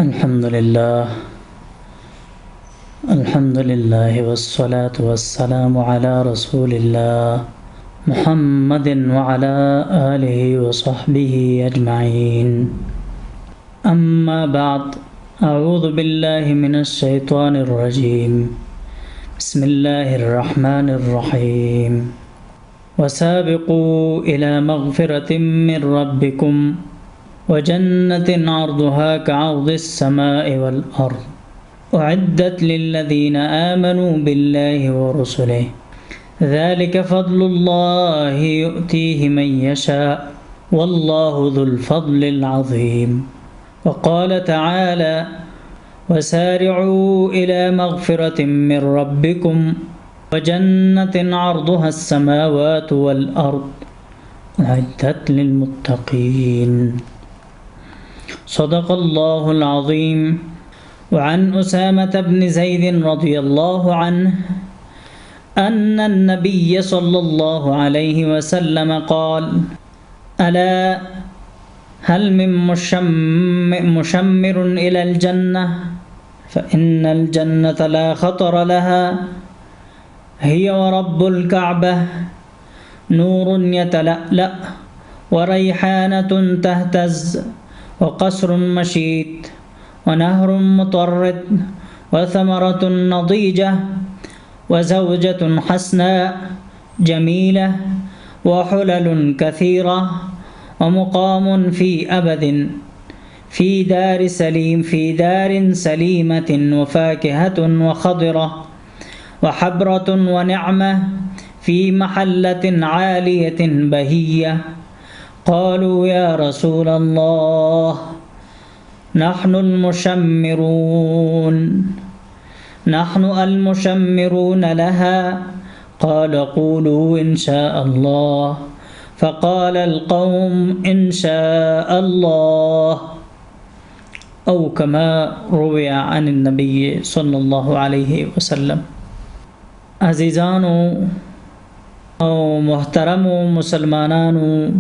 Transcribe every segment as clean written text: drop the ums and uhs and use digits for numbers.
الحمد لله والصلاة والسلام على رسول الله محمد وعلى آله وصحبه أجمعين. أما بعد، أعوذ بالله من الشيطان الرجيم. بسم الله الرحمن الرحيم. وسابقوا إلى مغفرة من ربكم وجنة عرضها كعرض السماء والأرض أعدت للذين آمنوا بالله ورسله ذلك فضل الله يؤتيه من يشاء والله ذو الفضل العظيم. وقال تعالى: وسارعوا إلى مغفرة من ربكم وجنة عرضها السماوات والأرض أعدت للمتقين. صدق الله العظيم. وعن أسامة بن زيد رضي الله عنه أن النبي صلى الله عليه وسلم قال: ألا هل من مشمر إلى الجنة فإن الجنة لا خطر لها هي ورب الكعبة نور يتلألأ وريحانة تهتز وقصر مشيد ونهر مطرد وثمرة نضيجة وزوجة حسناء جميلة وحلل كثيرة ومقام في أبد في دار سليمة وفاكهة وخضرة وحبرة ونعمة في محلة عالية بهية. قالوا: يا رسول الله نحن المشمرون لها. قال: قولوا إن شاء الله. فقال القوم: إن شاء الله، أو كما روي عن النبي صلى الله عليه وسلم. عزیزانو او محترمو مسلمانانو،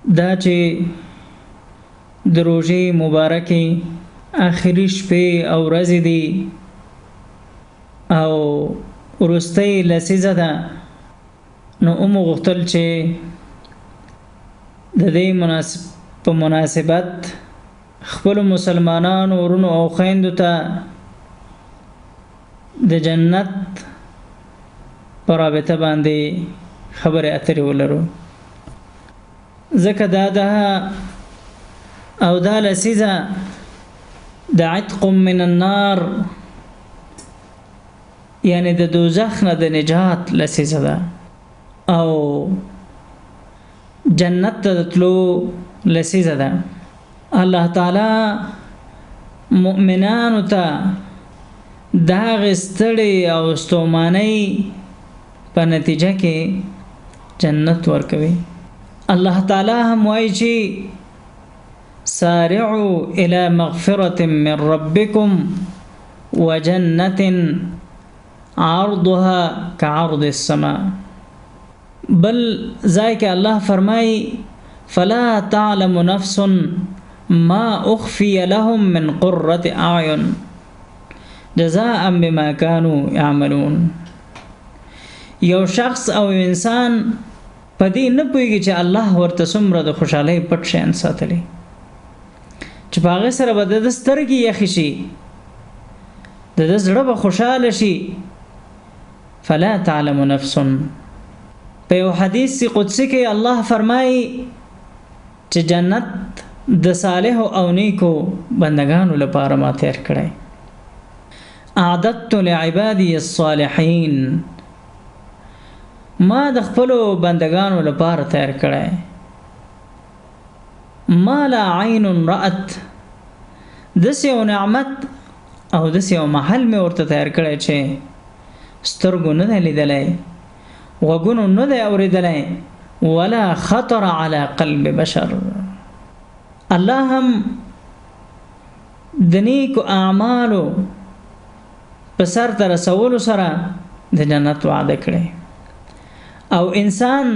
دا چې د روژې مبارکې آخري شپې او ورځې دي او وروستۍ لسیزه ده، نو مو غوښتل چې د دې په مناسبت خپلو مسلمانانو ورونو او خویندو ته د جنت په رابطه باندې خبرې اترې ولرو. ځکه دا ده او دا لسیزه د عتق من النار، یعنی د دوزخ نه د نجات لسیزه ده او جنت ته د تلو لسیزه ده. الله تعالی مؤمنانو ته د هغې ستړې او ستومانۍ په نتیجه کې جنت ورکوي. الله تعالی هم وایي چې سارعوا إلى مغفرة من ربكم وجنة عرضها كعرض السماء. بل ذلك الله فرمائي: فلا تعلم نفس ما أخفي لهم من قرة أعين جزاء بما كانوا يعملون. یو شخص او انسان په دې نه پوهېږي چې الله ورته څومره د خوشحالۍ پټ شیان ساتلی، چې په هغې سره به د ده سترګې یخې شي، د ده زړه به خوشحاله شي. فلا تعلم نفس. په یو حدیث قدسي کې الله فرمایي چې جنت د صالحو او نیکو بندگانو لپاره ما تیار کړی. اعددت لعبادي الصالحين، ما د خپلو بندگانو لپاره تیار کړی. ما لا عین رأت، داسې یو نعمت او داسې یو محل مې ورته تیار کړی چې سترګو نه دی لیدلی، غوږونو نه دی اورېدلی، ولا خطر على قلب بشر. الله هم د نیکو اعمالو په سر ته رسولو سره د جنت وعده کړی. او انسان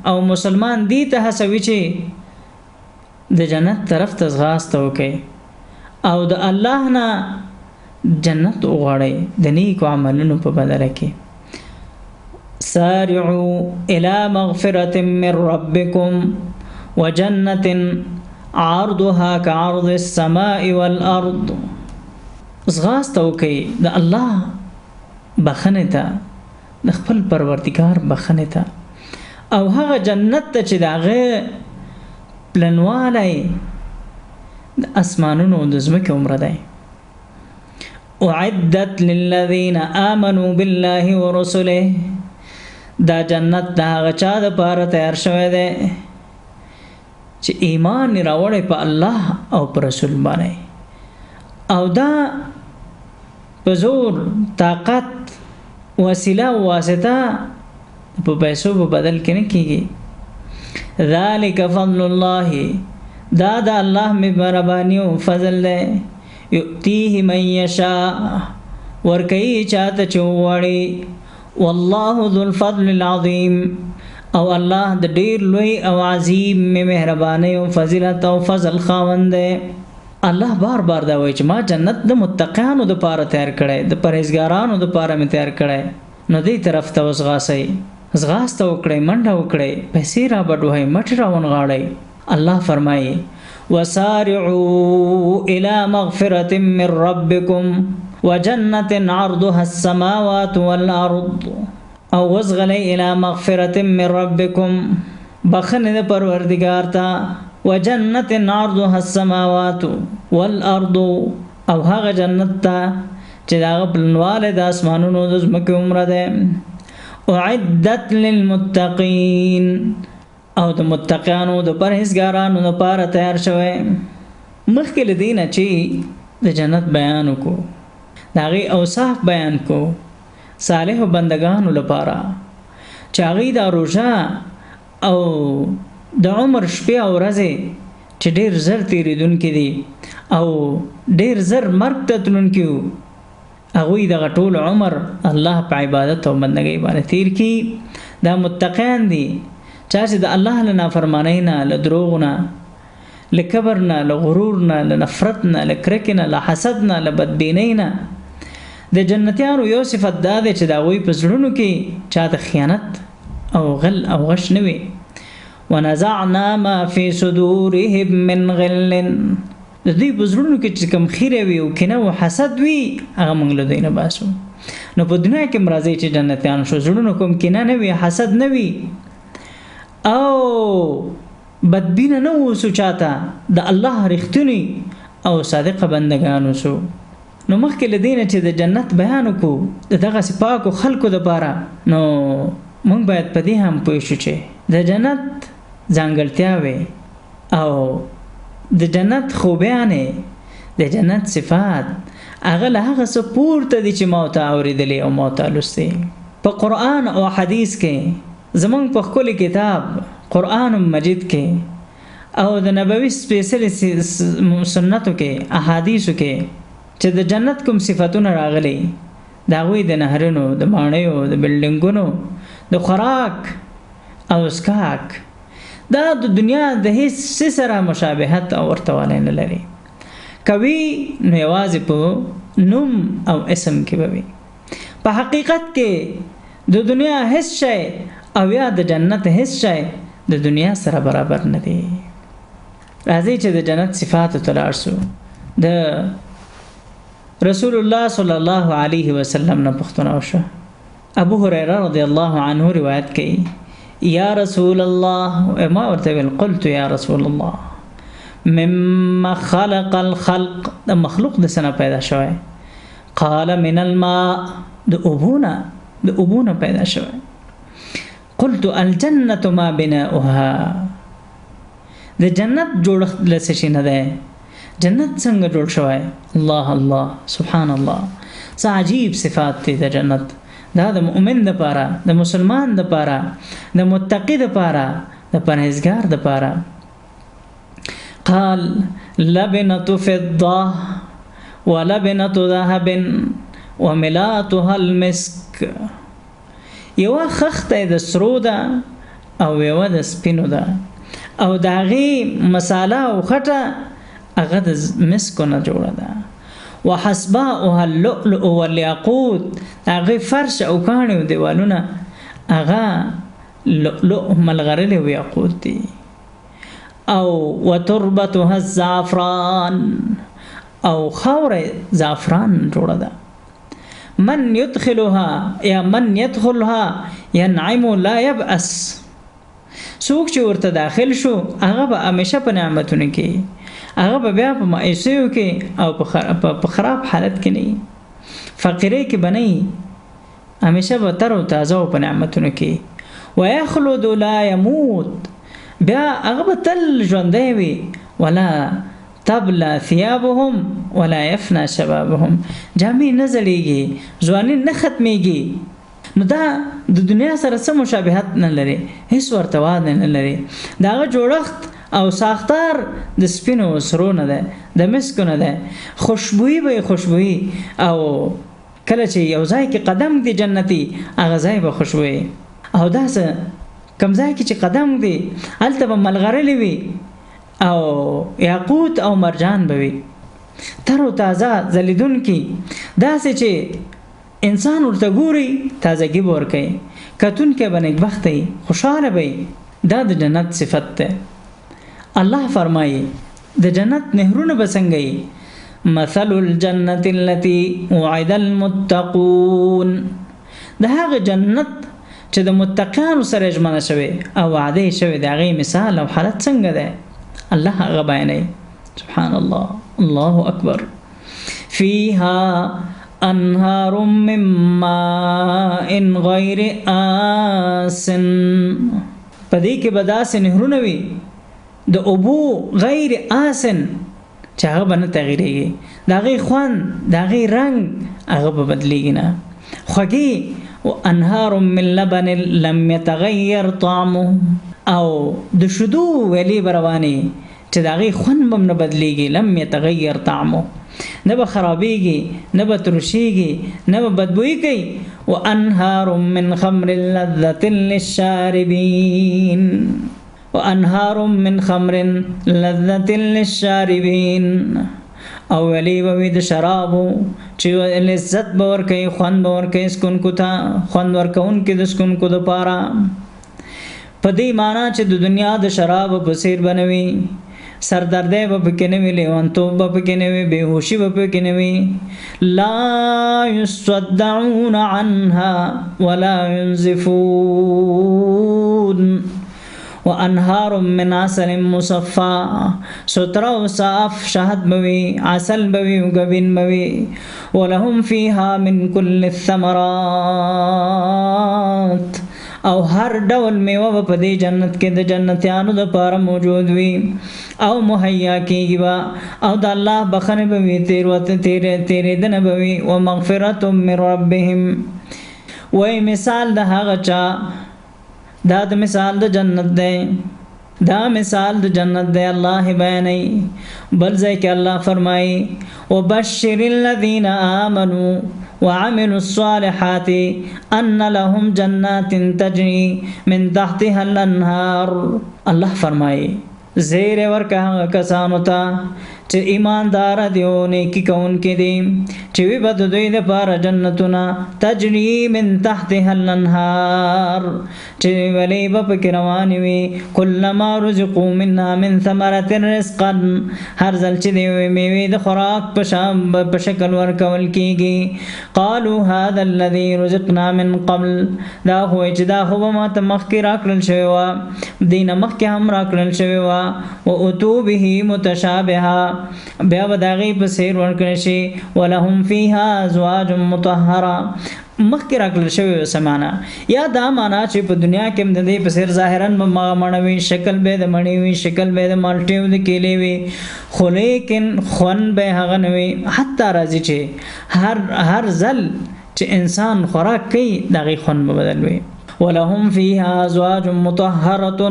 او مسلمان دې ته هڅوي چې د جنت طرف ته ځغاسته وکړي او د الله نه جنت وغواړئ د نیکو عملونو په بدله کې. سارعوا الى مغفرة من ربكم وجنة عرضها كعرض السماء والارض. ځغاسته وکئ د الله بخنه ته، د خپل پروردګار بخنه ته، او هغه جنت ته چې د هغه پلنوالی د اسمانونو د ځمکې عمره دی. اعدت للذین آمنوا بالله ورسله. دا جنت د هغه چا دپاره تیار شوی دی چې ایمان یې راوړی په الله او په رسول باندې، او دا په زور طاقت وسیله او واسطه په پیسو په بدل کې نه کېږي. ذالک فضل الله. دا د الله مهرباني او فضل دی. یؤتیه من یشاء. ورکوي چاته چې وغواړي. والله ذو الفضل العظیم. او الله د ډیر لوی او عظیم مهرباني او فضیلت او فضل خاوند دی. الله بار بار دا وایي چې ما جنت د متقینو د پاره تیار کړی، د پرهیزګارانو د پاره مې تیار کړی. نو دې طرف ته وځغاسئ، ځغاسته وکړئ، منډه وکړئ، پیسې را بډوهئ، مټې را ونغاړئ. الله فرمایي وسارعوا الى مغفرة من ربكم وجنة عرضها السماوات والارض. او وزغلی الى مغفرة من ربكم، بخنه د پروردگار ته، وجنة عرضها السماوات والارض، او هغه جنت ته چې داغه پلنواله د اسمانونو د ځمکې عمره ده. اعدت للمتقین. او د متقینانو د پرهیزګارانو لپاره تیار شوی. مخکې له دې نه چې د جنت بیان وکړو، د هغې اوصاف بیان کړو صالحو بندګانو لپاره چې هغوی دا روژه او د عمر شپې او ورځې چې ډېر زر تېرېدونکي دي او ډېر زر مرګ ته تلونکي وو، هغوی دغه ټول عمر الله په عبادت او بندګۍ باندې تیر کړي. دا متقیان دي چا چې د الله له نافرمانۍ نه، له دروغ نه، له کبر نه، له غرور نه، له نفرت نه، له کرکې نه، له حسد نه، له بدبینۍ نه. د جنتیانو یو صفت دا دی چې د هغوی په زړونو کې چاته خیانت او غل او غش نه وي. ونزعنا ما فی صدورهم من غل. د دوی په زړونو کې چې کوم خیره وي او کینه او حسد وي، هغه موږ له دوی نه باسو. نو په دنیا کې هم راځئ چې جنتیان شو، زړونو کوم کینه نه وي، حسد نه وي، او بدبینه نه اوسو چاته، د الله رښتونی او صادقه بندګان اوسو. نو مخکې له دې نه چې د جنت بیان وکړو د دغسې پاکو خلکو دپاره، نو موږ باید په دې هم پوه شو چې د جنت ځانګړتیاوې او د جنت خوبیانې، د جنت صفات، هغه له هغه څه پورته دي چې ما ورته اورېدلې او ما ورته لوستې. په قرآن او حدیث کې، زموږ په ښکلي کتاب قرآن مجید کې او د نبوي سپېڅلي سنتو کې، احادیثو کې چې د جنت کوم صفتونه راغلي، د هغوی د نهرونو، د ماڼیو، د بلډینګونو، د خوراک او اسکاک، دا د دنیا د هیڅ څه سره مشابهت او ورتهوالی نه لري. کوي نو یوازې په نوم او اسم کې به وي. په حقیقت کې د دنیا هیڅ شی او یا د جنت هیڅ شی د دنیا سره برابر نه دی. راځئ چې د جنت صفاتو ته لاړ شو. د رسول الله صلی الله علیه وسلم نه پوښتنه وشوه. ابو هریره رضی الله عنه روایت کوي، یا رسول الله، ما ورته ویل قلت یا رسول الله مما خلق الخلق، د مخلوق د څه نه پیدا شوی؟ قال من الماء، د اوبونه پیدا شوی. قلت الجنة ما بناؤها، د جنت جوړښت له څه شي نه دی؟ جنت څنګه جوړ شوی؟ الله الله سبحان الله، څه عجیب صفات دي د جنت. دا د مؤمن دپاره، د مسلمان دپاره، د متقی دپاره، د پرهیزګار دپاره. قال لبنة فضة ولبنة ذهب وملاتها المسك. یوه خښته د سرو ده او یوه د سپینو ده، او د هغې مساله او خټه هغه د مسکو نه جوړه ده. وحسباؤها اللؤلؤ والياقوت، هغه فرش او کاڼي او دیوالونه هغه لؤلؤ ملغرلې او یاقوت دي. او وتربتها الزعفران، او خاوره زعفران جوړه ده. من يدخلها یا من يدخلها ينعم لا يبأس، څوک چې ورته داخل شو هغه به همیشه په نعمتونو کې، هغه به بیا په مایوسیو کې او په خراب حالت کې نه، فقیرۍ کې به نه، همیشه به تر او تازه او په نعمتونو کې. ويخلد لا يموت، بیا هغه به تل ژوندی وي. ولا تبلى ثيابهم ولا يفنى شبابهم، جامې نه زړېږي، ځواني نه ختمېږي. نو دا د دنیا سره څه مشابهت نه لري، هیڅ ورته واده نه لري. د هغه جوړښت او ساختار د سپینو سرو نه ده، د مسکو نه ده. خوشبويي به خوشبويي، او کله چې یو ځای کې قدم دی جنتي، هغه ځای به خوشبويي. او داسې کوم ځای کې چې قدم دی هلته به ملغرلې وي او یاقوت او مرجان به وي، تر او تازه ځلېدونکي، داسې چې انسان ورته ګوري تازګي به ورکوي، کتونکی به نیکبخته وي، خوشحاله به وي. دا د جنت صفت ده. الله فرمایي د جنت نهرونه به څنګه وي؟ مثل الجنة التي وعد المتقون، د هغه جنت چې د متقینو سره ژمنه شوی او وعده شوی، د هغې مثال او حالت څنګه ده؟ الله هغه بیانوي. سبحان الله، الله اکبر. فيها انهار من ماء غیر آسن، پدې کې به داسې نهرونه وي د اوبو غیر آسن چې هغه به نه تغیرېږي، د هغې خوند، د هغې رنګ هغه به بدلېږي نه، خوږې. وانهار من لبن لم يتغير طعمه، او د شیدو ویلې به روانې چې د هغې خوند به هم نه بدلېږي. لم يتغير طعمه، نه به خرابېږي، نه به ترشېږي، نه به بدبويي کوي. وانهار من خمر لذة للشاربين، وانهار من خمر لذة للشاربين، او ویلې به وي د شرابو چې لذت به ورکوي، خوند به ورکوي سکونکو ته، خوند ورکوونکي د سکونکو دپاره. په دې معنا چې د دنیا د شرابو په څېر به نه وي، سردردی به پکې نه وي، لیونتوب به پکې نه وي، بېهوشي به پکې نه وي. لا يصدعون عنها ولا ينزفون. وانهار من عسل مصفى، سترا و صاف شهد بوي، عسل بوي وغبين بوي. ولهم فيها من كل الثمرات، او هر ډول میوه په دې جنت کې د جنتیانو لپاره موجود وي او مهیا کیږي با، او د الله بخنه به وي، تیرېدنه به وي. ومغفرة من ربهم، وای مثال د هغه چا، دا د مثال د جنت دی، دا مثال د جنت دی، الله بیانوي. بل ځای کې الله فرمایي وبشر الذين آمنوا وعملوا الصالحات ان لهم جنات تجري من تحتها الانهار. الله فرمایي زیر ورکه کسانو ته چې ایماندار دي او نیکی کوونکي دي، چې وي به د دوی لپاره جنتونه تجري من تحتها الانهار، چې ویلې به پکې روانې وي. کلما رزقوا منها من ثمرة رزقا، هر ځل چې د میوې د خوراک په شکل ورکول کېږي. قالوا هذا الذي رزقنا من قبل، دا خو چې دا خو به ماته مخکې راکړل شوی وه، دې نه مخکې هم راکړل شوی وه. واتوا به متشابها، بیا به د هغې په څېر ورکړی شي. ولهم فیها ازواج مطهره، مخکې راکړل شوی څه معنا؟ یا دا معنا چې په دنیا کې هم د دې په څېر ظاهرا به مڼه وي، شکل به د مڼې وي، شکل به د مالټې او د کیلې وي، خو لیکن خوند به هغه نه وي. حتی راځي چې هر ځل چې انسان خوراک کوي د هغې خوند به بدل وي. ولهم فيها ازواج مطهره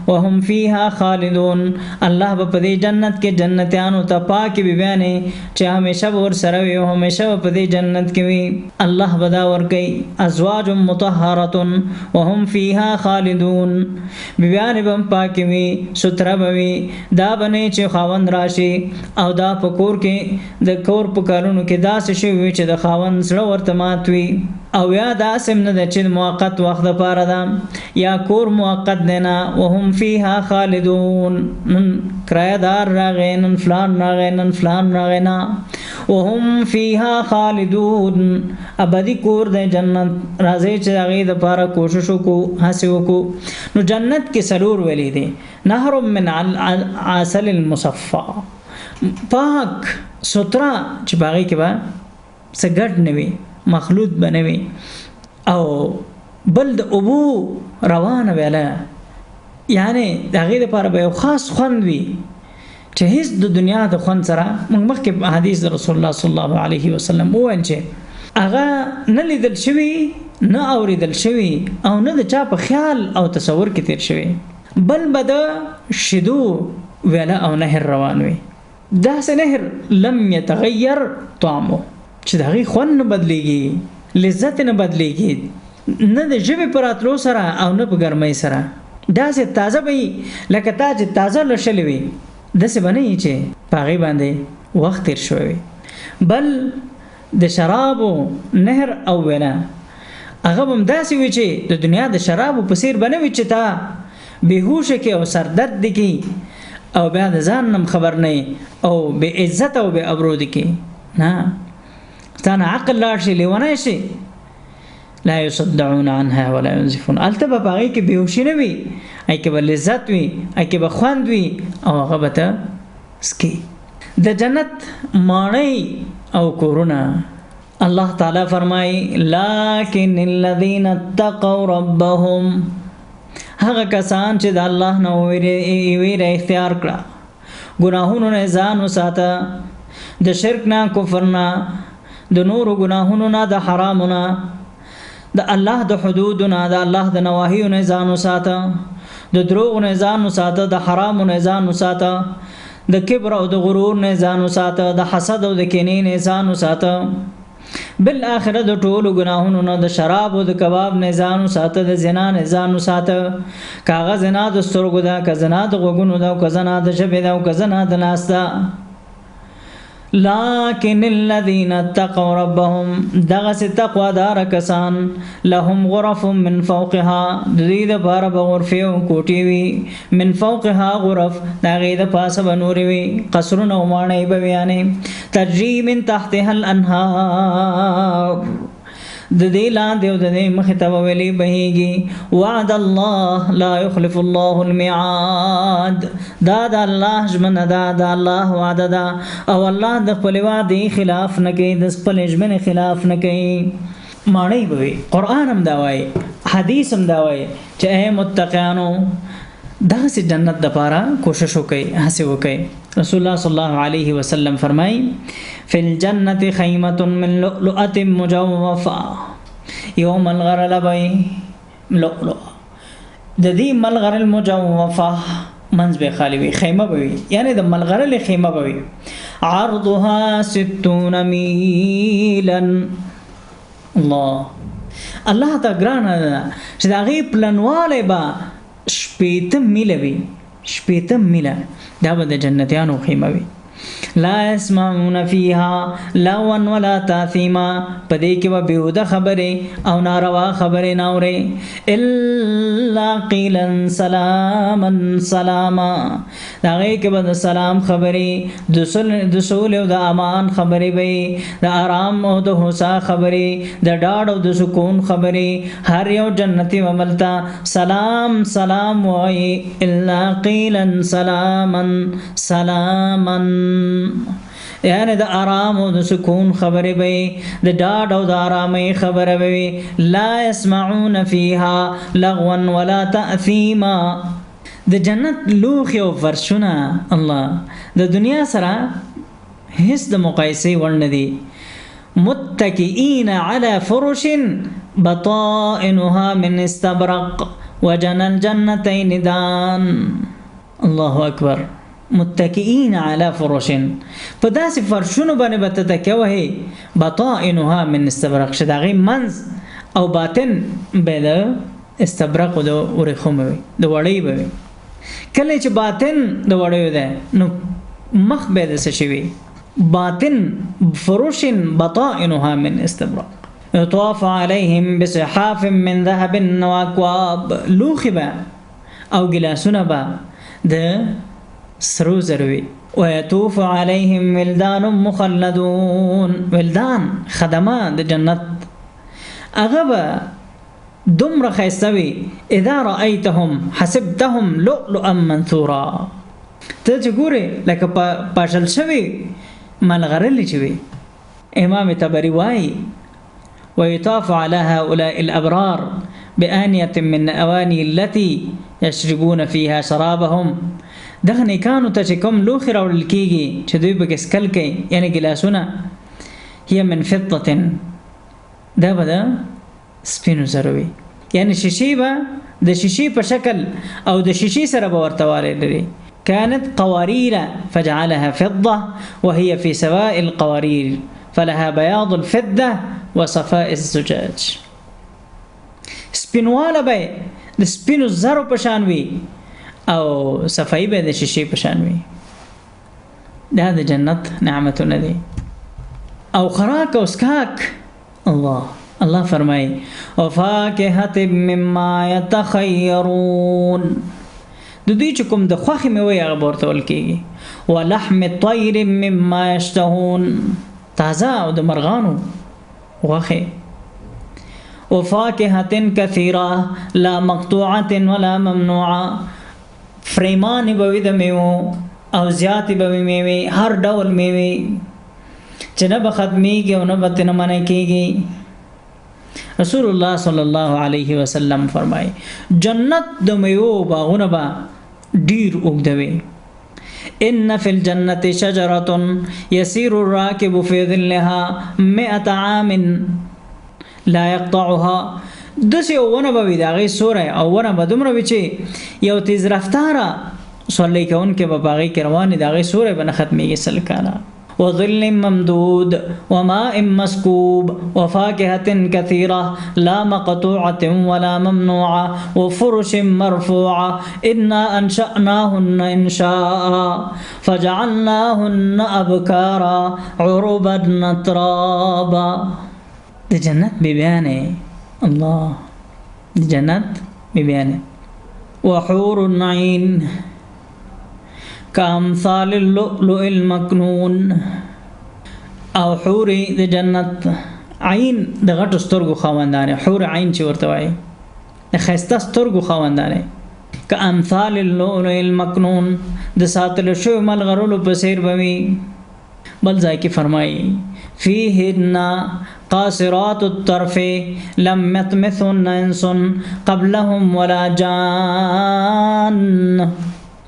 وهم فيها خالدون. الله په دې جنت کې جنتیانو ته پاکي بیانې چې همیشه ور سره وي او همیشه په دې جنت کې وي. الله بدا ور کوي ازواج مطهره وهم فيها خالدون. بیانې بم پاکي وي ستر بوي دا بنې چې خاوند راشي او دا پکور کې د کور په کارونو کې داسې شي وي چې د خاوند سره ورته ماتوي او یا داسم نه د چې موقت وخت د پاره ده یا کور موقت دینا وهم فيها خالدون. نن کرایدار راغې نن فلان راغې نن فلان راغې نه وهم فيها خالدون. ابدي کور د جنت راځي چې هغه د پاره کوشش وکړو هڅه وکړو. نو جنت کې سرور ولې دي نهر من عسل المصفى پاک سترا چې باغی کې با سګټ نوي مخلوط بنوي او بل د ابو روانه ویله یعنی دغه لپاره به خاص خوند وي چې هیڅ د دنیا د خوند سره موږ مخکې حدیث رسول الله صلی الله علیه وسلم وایي چې هغه نه لیدل شوی نه اوریدل شوی او نه د چا په خیال او تصور کې تیر شوی بل بد شدو ویله او نهر روان وي داسې نهر لم يتغير طعمه چې دغه خوند نه بدلېږي لذت نه بدلېږي نه د ژبې پر اتلو سره او نه په ګرمۍ سره داسې تازه وي لکه تا چې تازه لشلې وي داسې بنئ چې په هغې باندې وخت تیر شوی وي. بل د شرابو نهر او وینا هغه هم داسې وي چې د دنیا د شرابو په څیر به نه وي چې تا بېهوشه کې او سردرد دي کې او بیا د ځان نم خبر نه او بې عزت او بې ابرو دي کې نه تانا عقل لاړ شي لیونی شي لا يصدعون عنها ولا ينزفون. التبه باغی کې بهوشي نه وي ای کې به لذت وي ای کې به خوند وي او هغه به ته سکي. د جنت ماڼۍ او کورونه الله تعالی فرمایي لكن الذين اتقوا ربهم هغه کسان چې د الله نه ویره اختیار کړه ګناهونو نه ځان وساته د شرک نه کفر نه د نورو ګناهونو نه د حرامو نه د الله د حدودو نه د الله د نواهیو نه ځان وساته د دروغ نه ځان وساته د حرامو نه ځان وساته د کبر او د غرور نه ځان وساته د حسد او د کینې نه ځان وساته بالآخره د ټولو ګناهونو نه د شراب او د کباب نه ځان وساته د زنا نه ځان وساته کاغه زنا د سترګو دا که زنا د غوږونو دا که زنا د ژبې دا که زنا د لاس دا. لكن الذين اتقوا ربهم دغس تقوى دار کسان لهم غرف من فوقها دید بار بغرفیو کوټیوي من فوقها غرف دغه د پاسه بنوري قصرونه او مانې بویانه تجري من تحتها الانهار د دې لاندې او د دې مخې ته ویلي بهيږي وعد الله لا يخلف الله الميعاد. دا د الله ژمنه ده د الله وعده ده او الله د خپل وعدې خلاف نه کوي د خپل ژمنې خلاف نه کوي. ماڼۍ به وي قرآن هم دا وایي حدیث هم دا وایي چې اے متقیانو دغسې جنت دپاره کوشش وکړئ هڅې وکړئ. رسول الله صلی الله علیه وسلم فرمایي فی الجنت خیمة من لؤلؤة مجوفة یو ملغره لبی لؤلؤ د دې ملغره المجوفه منځ به خالی وي خیمه به وي یعنی د ملغره له خیمه به وي عرضها 60 میلا. الله ته ګرانه ده چې د هغې پلنوالی به 60 میله وي 60 میله دا به د جنتیانو خیمه وي. لا يسمعون فيها لغوا ولا تاثيما پدې کې به بهوده خبرې او ناروا خبرې نه اوري الا قيلا سلاما سلاما هغه کې به د سلام خبرې د سول او د امان خبرې وي د آرام او د هوسا خبرې د ډاډ او د سکون خبرې هر یو جنتی وملتا سلام سلام وایي الا قيلا سلاما سلاما یعنی د آرام او د سکون خبرې به د ډاډ او د آرامۍ خبره به لا يسمعون فيها لغوا ولا تأثيما. د جنت لوخي او فرشونه الله د دنیا سره هیڅ د مقایسې وړ نه دي متكئين على فرش بطائنها من استبرق وجنى الجنتين دان. الله أكبر. متكئين على فرش، په داسې فرشونو باندې به تکیه وهي بطائنها من استبرق، چې د هغې منځ او باطن به د استبرق د ورېښمو وي، د وړۍ به وي. کله چې باطن د وړیو دی نو مخ به د څه شي وي؟ باطن. فرش بطائنها من استبرق يطاف عليهم بصحاف من ذهب واكواب. لوښي به او ګلاسونه به د سرو زرو وي. ويطوف عليهم ولدان مخلدون. ولدان خدمان د جنت هغه به دومره ښایسته وي. اذا رأيتهم حسبتهم لؤلؤا منثورا. ته چې ګورې لکه پاشل شوي ملغرلې چې وي. امام طبري وایي ويطاف على هؤلاء الأبرار بآنية من أواني التي يشربون فيها شرابهم. دغه نیکانو ته چې کوم لوښي راوړل کېږي چې دوی پکې څکل کوي، یعنې ګلاسونه، هي من فضة، دا به د سپینو زرو وي. یعنې شیشې به د شیشې په شکل او د شیشې سره به ورته والی لري. كانت قوارير فجعلها فضة وهي في سواء القوارير فلها بياض الفضة وصفاء الزجاج. سپینواله به د سپینو زرو په شان وي او صفائی به د شیشې په شان وي. دا د جنت نعمتونه دي. او خوراک او اسکاک، الله فرمایي وفاکهة مما يتخيرون. د دوی چې کوم د خوښې میوې هغه به ورته ویل کېږي. ولحم طیر مما یشتهون. تازه او د مرغانو غوښې. وفاکهة کثیره لا مقطوعة ولا ممنوعه. فریمانې به وي د میوو او زیاتې به وي میوې، هر ډول میوې چې نه به ختمیږي او نه به ترې نه منع کېږي. رسول الله صلی الله علیه وسلم فرمایي جنت د میوو باغونه به ډیر اوږده وي. ان فی الجنة شجرة يسير الراكب في ظلها 100 عام لا يقطعها. داسې ونه به وي د هغې سوری او ونه به دومره وي چې یو تیز رفتاره سورلۍ کوونکی به په هغې کې روان وي، د هغې سوری به نه ختمېږي 100 کاله. وظل ممدود وماء مسكوب وفاكهة كثيرة لا مقطوعة ولا ممنوعة وفرش مرفوعة إنا أنشأناهن إنشاء فجعلناهن أبكارا عربا أترابا. د جنت ببيانه الله، د جنت ببيانه. وحور عين كامثال اللؤلؤ المكنون. او حوري د جنت عين د غټو سترګو خاوندانه، حور عين چې ورته وایي د ښایسته سترګو خاوندانه. كامثال اللؤلؤ المكنون، د ساتلو شویو ملغرلو په څېر به وي. بل ځای کې فرمایي فيهن قاصرات الطرف لم يطمثهن انس قبلهم ولا جان.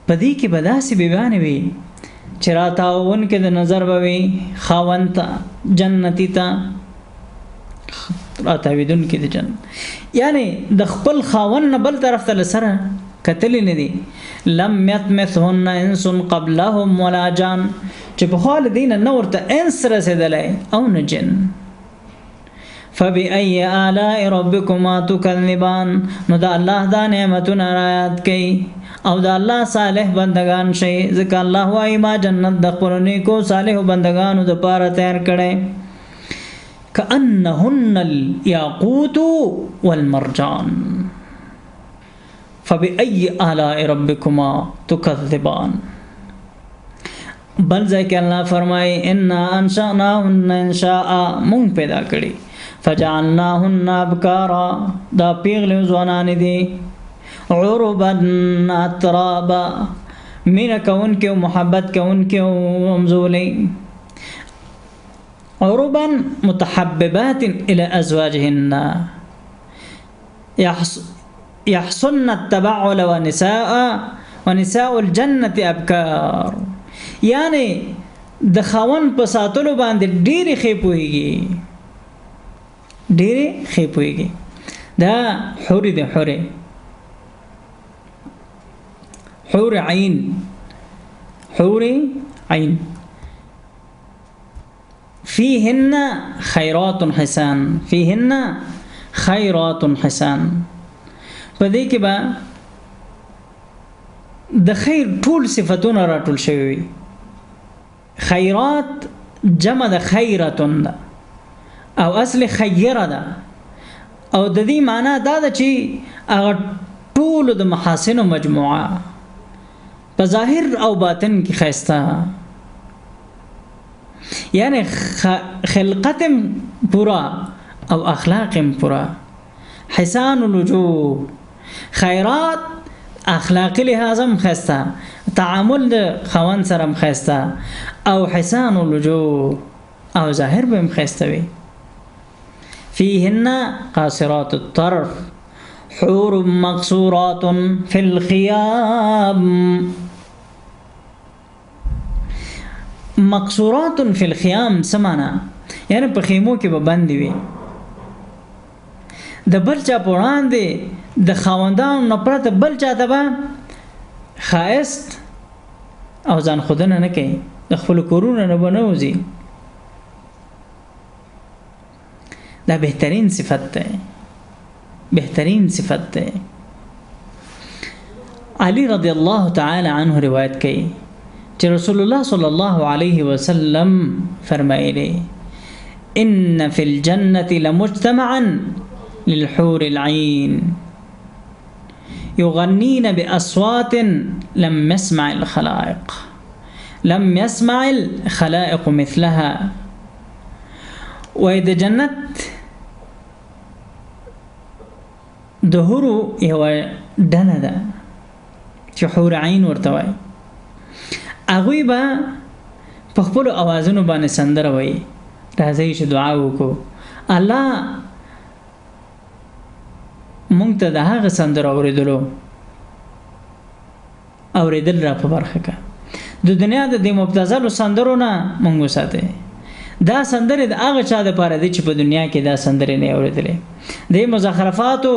پدې کې به داسې بیبیانې وي چې راتاوونکې د نظر به وي خاوند ته، جنتي ته، راتاوېدونکې د جنت، یعنی د خپل خاوند نه بل طرف ته له سره کتلې نه دي. لم يطمثهن انس قبلهم ولا جان، چې پخوا له دوی نه نه ورته انس رسېدلی او نه جن. فبأي آلاء ربكما تكذبان. نو دا الله دا نعمتونه رایاد کوي او دا الله صالح بندگان شي، ځکه الله وایي ما جنت د خپلو نیکو صالحو بندگانو دپاره تیار کړی. كأنهن الياقوت والمرجان. فبأي آلاء ربكما تكذبان. بل ځای کې الله فرمایي انا انشأناهن انشاء، مونږ پیدا کړي. فجعلناهن ابکارا، دا پیغلې ځوانانې دي. عربا اترابا، مینه کوونکې او محبت کوونکې او همزولې. عربا متحببات الى ازواجهن يحصن التبعل ونساء الجنة ابکار. یعنی د خاوند په ساتلو باندې ډېرې ښې پوهېږي، ډېرې ښې پوهېږي. دا حورې دي، حورې، حور عین، حور عین. فیهن خیرات حسان، فیهن خیرات حسان. په دې کې به د خیر ټول صفتونه راټول شوي وي. خیرات جمع د خیرتون ده او اصل خیره ده، او د دې معنا دا ده چې هغه ټول د محاسنو مجموعه په ظاهر او باطن کې ښایسته، یعنی خلقت پورا او اخلاق پورا. حسان الوجوه، خیرات اخلاقی لحاظ هم ښایسته، تعامل د خاوند سره هم ښایسته، او حسان الوجوه او ظاهر به هم ښایسته وي. فیهن قاصرات الطرف حور مقصورات فی الخیام. مقصورات فی الخیام سمانا یعنی په خیمو کې به بندې وي. د بل چا په وړاندې د خاوندانو نه پرته بل چا ته به ښایست او ځان ښودنه نه کوي، د خپلو کورونو نه به نه وځي. دا بهترین صفت دی، بهترین صفت دی. علی رضی الله تعالی عنه روایت کوي چې رسول الله صلی الله علیه وسلم فرمایلی ان فی الجنة لمجتمعا للحور العین یغنین بأصوات لم يسمع الخلائق مثلها. وای د جنت د حورو یوه ډله ده چې حور عین ورته وایي. هغوی به په خپلو اوازونو باندې سندره وایي. راځئ چې دعا وکړو، الله مونږ ته د هغه سندرو اورېدل را په برخه که. د دنیا د دې مبتذلو سندرو نه مونږ وساتئ. دا سندرې د هغه چا دپاره دی چې په دنیا کې دا سندرې نه اورېدلې، د مزخرفاتو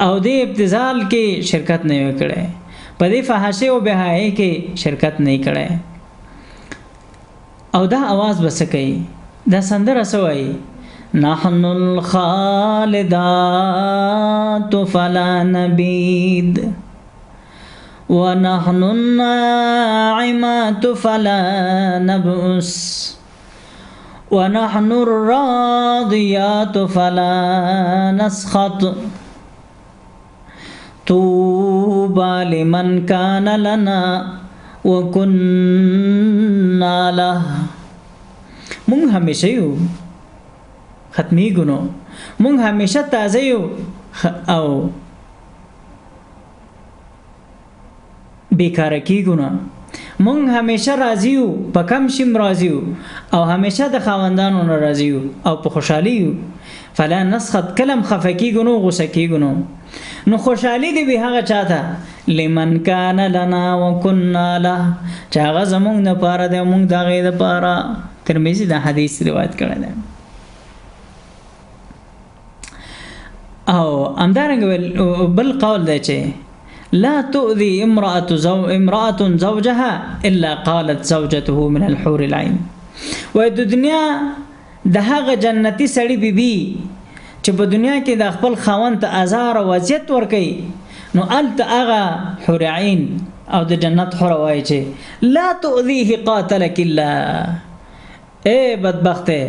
او د ابتذال کې شرکت نه وي کړی، په دې فحاشۍ او بهایۍ کې شرکت نه یې کړی. او دا اواز به څه کوي؟ دا سندره څه وایي؟ نحن الخالدات فلا نبید ونحن الناعمات فلا نبؤس ونحن الراضيات فلا نسخط طوبى لمن كان لنا وكنا له. مونږ همیشه یو، ختمیږو نو، مونږ همیشه تازه یو او بیکاره کیږو نه، مونږ همیشه راضی یو، په کم شیم راضی یو، او همیشه د خاوندانو نه راضی یو او په خوشحالي یو. فلا نسخط، کلم خفه کیږو نو، غوسه کیږو نو. نو خوشحالي دی به هغه چاته لمن کان لنا وکنا له، چې هغه زمونږ نه پاره دی، مونږ د هغې دپاره. ترمذي دا حدیث روایت کړی دی. او همدارنګه بل قول دی چې لا تؤذي امرأة زوجها الا قالت زوجته من الحور العين. وای د دنیا د هغه جنتی سړی بیبي چې په دنیا کې د خپل خاوند ته ازار او اذیت ورکوي، نو هلته هغه حور عین او د جنت حوره وایي چې لا تؤذیه قاتلک الله. اے بدبخته،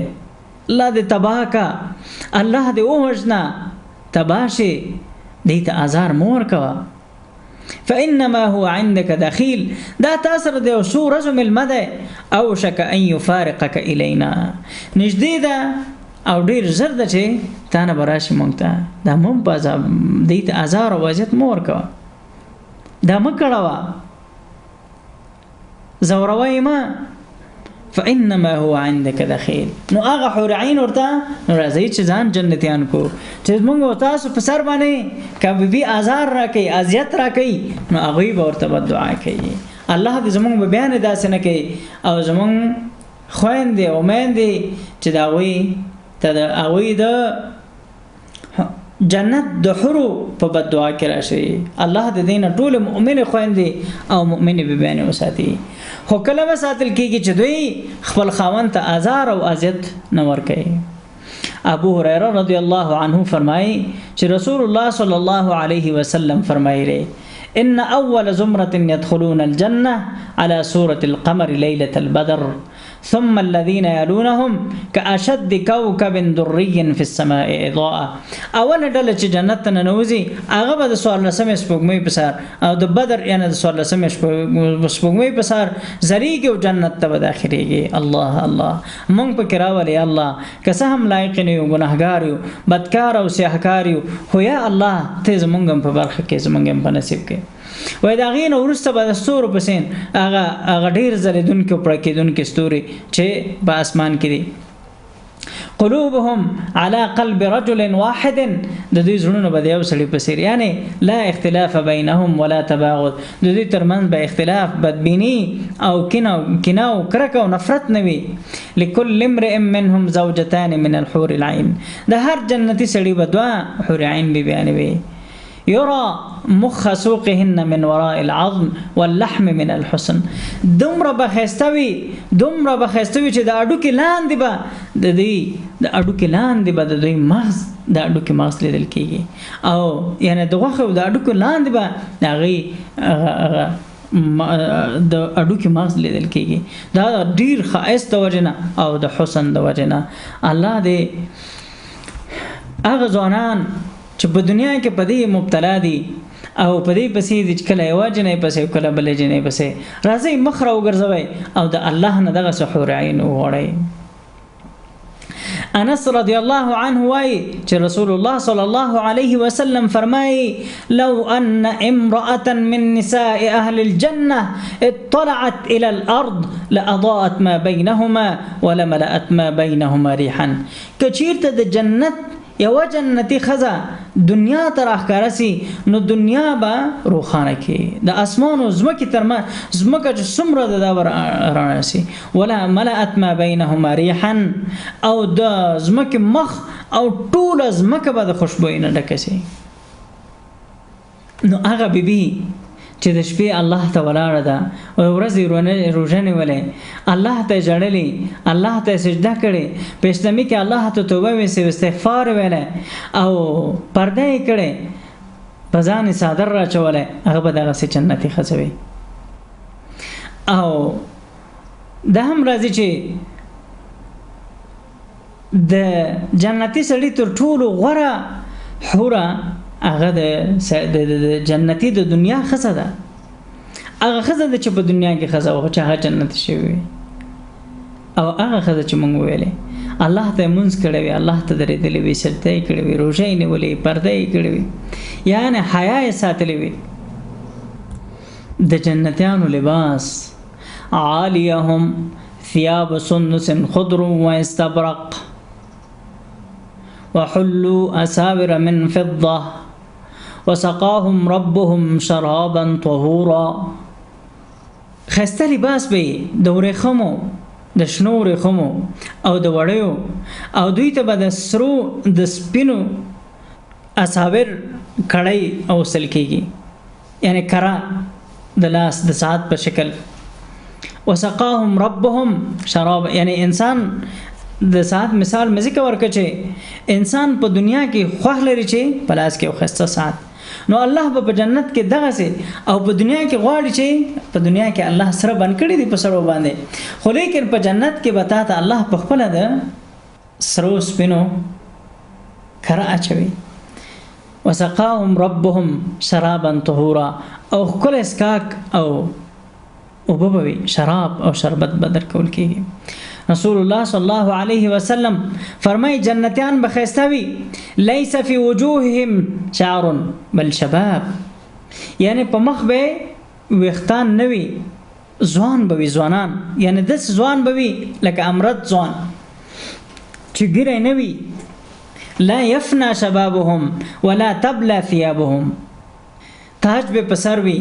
الله دې تباه کا، الله دې ووژنه، تباه شي، دې ته ازار مه ورکوه. فإنما هو عندك دخيل، دا تاثر دی او څو ورځو مېلمه دی. اوشک ان یفارقک الینا، نږدې ده او ډېر ژر ده چې تا نه به راشي مونږ ته. دا مه دې ته ازار او اذیت مه ورکوه، دا مه کړوه، ځوروه یې مه. فإنما هو عندك دخيل. نو هغه حور عین ورته نو راځئ چې ځان جنتیان کو، چې موږ او تاسو په سر باندې که بیبي ازار راکوي، اذیت راکوي، نو هغوی به ورته بددعا کوي الله دې زمونږ به بیان داسې نه کوي او زمونږ خويندې او میندې چې د هغوی د جنت د حورو په بددعا کې راشي. الله د دې نه ټول مؤمن خويندې او مؤمنې بیبیانې وساتي. خو کله به ساتل کېږي چې دوی خپل خاوند ته آزار او اذیت نه ورکوي. ابو هريره رضی الله عنه فرمایي چې رسول الله صلی الله علیه وسلم فرمایي ان اول زمرة يدخلون الجنة على سورة القمر ليلة البدر ثم الذين يلونهم كأشد كوكب دري في السماء إضاءة. اول ډله چې جنت ته ننوځي هغه به د 14 سپوږمۍ په سر او د بدر یعنی د 14 سپوږمۍ په سر زریږي او جنت ته به داخليږي. الله الله مونږ په کراولې الله که څه هم لایق نه یو ګناهګار یو بدکار او سیاحکار یو خو یا الله ته زمونږ په برخه کې زمونږ په نصیب کې وای دا غین ورسته به د ستورو په سین هغه ډیر ځلېدونکي او پړکېدونکي ستوري چې په اسمان کې دي. قلوبهم على قلب رجل واحد د دې زړونو به یو سړي په سیر یعنی لا اختلاف بینهم ولا تباغض د دې ترمنځ به اختلاف بدبینی او کینه او کرک او نفرت نه وي. لكل امرئ منهم زوجتان من الحور العين د هر جنتی سړي به دوه حور عین بیان وي. يرى مخ سوقهن من وراء العظم واللحم من الحسن دومره بخستوي چې د اډو کې لاندې به د دوی مغز د اډو کې مغز لیدل کېږي او یعنی د غوښه د اډو کې لاندې به هغې د اډو کې مغز لیدل کېږي. دا ډیر ښایست د وجې نه او د حسن د وجې نه الله دې هغه ځوانان چې په دنیا کې په دې مبتلا دي او په دې پسې دي چې کله یوه جنۍ پسې کله بلې جنۍ پسې راځئ مخ راوګرځوئ او د الله نه دغه حور عین وغواړئ. انس رضی الله عنه وایي چې رسول الله صلی الله علیه وسلم فرمایي لو ان امرأة من نساء اهل الجنة اطلعت الى الارض لاضاءت ما بينهما ولملأت ما بينهما ريحا. کچیرته د جنت یو جنتی خزه دنیا ته راښکاره سي نو دنیا به روښانه کړي د اسمان او ځمکې ترمنځ ځمکه چې څومره ده دا به رڼا سي. ولا ملأت ما بینهما ریحا او د ځمکې مخ او ټوله ځمکه به د خوشبویۍ نه ډکه سي. نو هغه بیبي چې د شپې الله ته ولاړه ده او ورځې روژه نیولې الله ته ژړلې الله ته سجده کړې پېشتمي کې الله ته توبه ویسې استغفار ویلی او پرده یې کړې په ځان یې څادر راچولی هغه به دغسې جنتي ښځه وي. او دا هم راځي چې د جنتي سړي تر ټولو غوره حوره هغه د جنتی د دنیا ښځه ده. هغه ښځه ده چې په دنیا کې ښځه وه چې هغه جنتي شوې وي او هغه ښځه چې موږ ویلې الله ته مونځ کړی وي الله ته درېدلې وي سجده یې کړې وي روژه یې نیولې پرده یې کړې وي یعنې حیا یې ساتلې وي. د جنتیانو لباس عالیهم ثياب سندس خضر واستبرق وحلوا أساور من فضة وسقاهم ربهم شرابا طهورا. خسته لباس به د ورېښمو د شنو ورېښمو او د وړیو او دوی ته به د سرو د سپینو اساور کړی اوسل کېږي یعنی کرا د لاس د ساعت په شکل. وسقاهم ربهم شراب یعنی انسان د ساعت مثال مې ذکر ورکړ چې انسان په دنیا کې خوښ لري چې په لاس کې یو ښایسته ساعت نو الله به په جنت کې دغسې او په دنیا کې غواړي چې په دنیا کې الله سره بند کړي دي په سرو باندې خو لیکن په جنت کې به تا ته الله په خپله د سرو سپینو کره اچوي. وسقاهم ربهم شرابا طهورا او ښکلی څښاک او اوبه به وي شراب او شربت به درکول کېږي. رسول الله صلی الله علیه وسلم فرمای جنتیان به ښایسته وي لیس فی وجوههم شعر بل شباب یعنی په مخ به ویښتان نه وي ځوان به وي ځوانان یعنی داسې ځوان به وي لکه امرد ځوان چې ګیری نه وي. لا یفنا شبابهم ولا تبلا ثيابهم تاج به په سر وي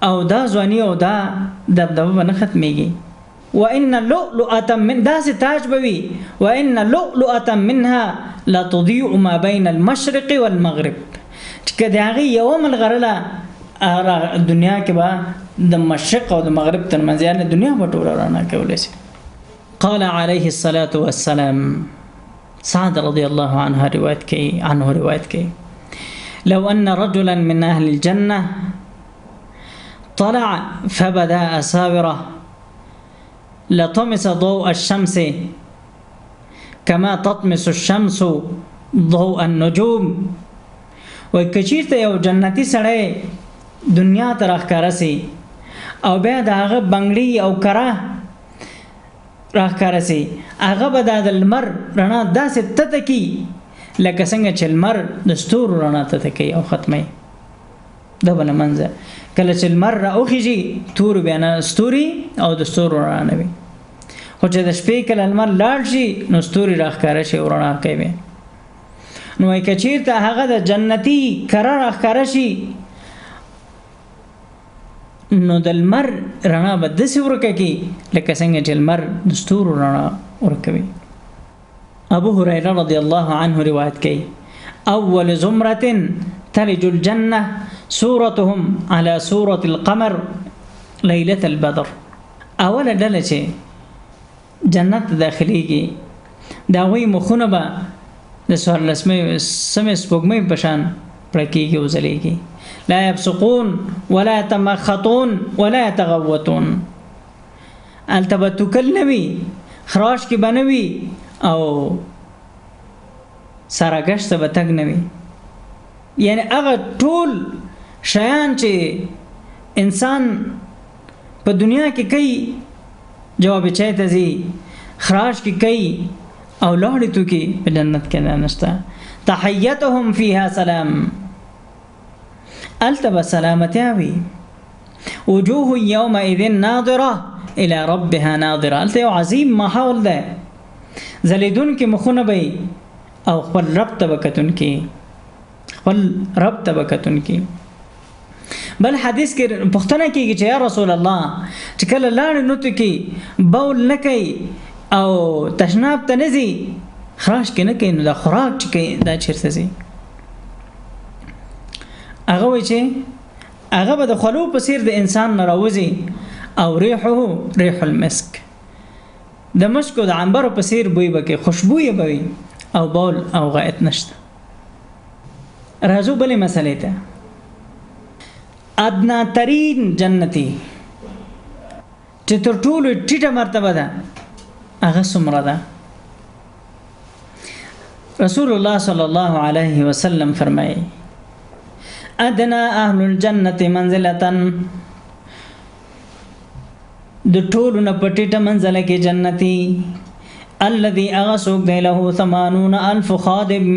او دا ځواني او دا دبدبه به نه ختمېږي. وان لؤلؤة من داسې تاج به وي، وان لؤلؤة منها لا تضيء ما بين المشرق والمغرب، چې که د هغې یوه ملغلره دنیا کې به د مشرق او د مغرب ترمنځ، یعنې دنیا به ټوله رڼا کولی شي. قال عليه الصلاة والسلام، سعد رضی الله عنه روایت کوي، لو أن رجلا من أهل الجنة طلع فبدا أساوره لطمس ضوء الشمس كما تطمس الشمس ضوء النجوم. وکچیرته یو جنتی سړی دنیا ته راښکاره سي او بیا د هغه بنګړي او کره راښکاره سي، هغه به د لمر رڼا داسې تته کي لکه څنګه چې لمر د ستورو رڼا تته کوي او ختموي. دا به له منځه کله چې لمر راوخیږي تورو بیا نه ستوري او د ستورو رڼا نه وي، خو چې د شپې کله لمر لاړ شي نو ستوري راښکاره شي او رڼا کوي. نو وایي که چېرته هغه د جنتي کره راښکاره شي نو د لمر رڼا به داسې ورکه کي لکه څنګه چې لمر د ستورو رڼا ورکوي. ابو هريره رضی الله عنه روایت کوي، اول زمرة تلج الجنة صورتهم على صورة القمر ليلة البدر. اوله ډله چې جنت داخليږي د هغوی مخونه به د څوارلسمې سپوږمۍ په شان پړکېږي او ځلېږي. لا يبصقون ولا يتمخطون ولا يتغوتون. هلته به توکل نه وي، خراش کې به نه وي او سرګشت به تګ نه وي. یعنی هغه ټول شیان چې انسان په دنیا کې کوي، جواب چای ته ځي، خراش کې کوي او لاړې توکي، په جنت کې نه نشته. تحیتهم فیها سلام، هلته به سلامتیا وي. وجوه یومئذ ناظره الى ربها ناظره. هلته یو عظیم ماحول ده، ځلېدونکي مخونه به او خپل رب ته به کتونکي. بل حدیث کې پوښتنه کېږي چې یا رسول الله چې کله لاړې نوتو کې بول نه کوي او تشناب ته نه ځي، خراش کې نه کوي، نو دا خوراک چې کوي دا چېرته ځي؟ هغه وایي چې هغه به د خولو په څېر د انسان نه راوځي او ریحه ریح المسک، د مشک او د عنبرو په څېر بوی به کوي، خوشبویه به وي او بول او غایط نشته. راځو بلې مسئلې ته. ادنا ترین جنتی چې تر ټولو ټیټه مرتبه ده هغه څومره ده؟ رسول الله صلی الله علیه وسلم فرمایي، ادنا اهل الجنة منزلة، د ټولو نه په ټیټه منزله کې جنتی، الذي اغسوک دی له 80,000 خادم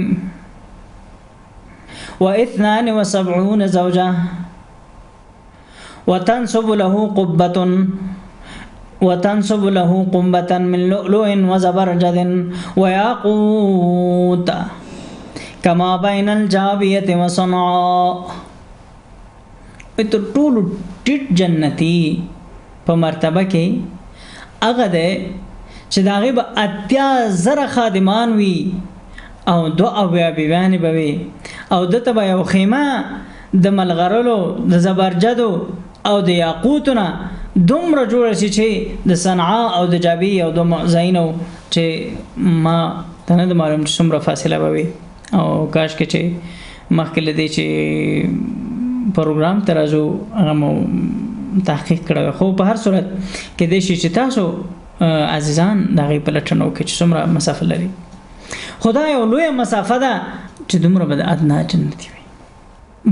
و72 زوجة وتنصب له قبة من لؤلؤ وزبرجد وياقوت كما بين الجابية وصنعاء. اتو ټولو ټیټ جنتی په مرتبه کې هغه دی چې د هغې به 80,000 خادمان وي او 2 بیابیانې به وي او دته به یو خیمه د ملغرلو د زبرجدو او د یاقوتو نه دومره جوړه شي چې د صنعا او د جابیې او د ځایونو چې ما ته نه د معلوم چې څومره فاصله به وي او کاش کې چې مخکې له دې چې پروګرام ته راځو هغه مو تحقیق کړی، خو په هر صورت کېدای شي چې تاسو عزیزان د هغې په لټنه وکړئ چې څومره مسافه لري. خو دا یو لویه مسافه ده چې دومره به د ادنا جنتي وي.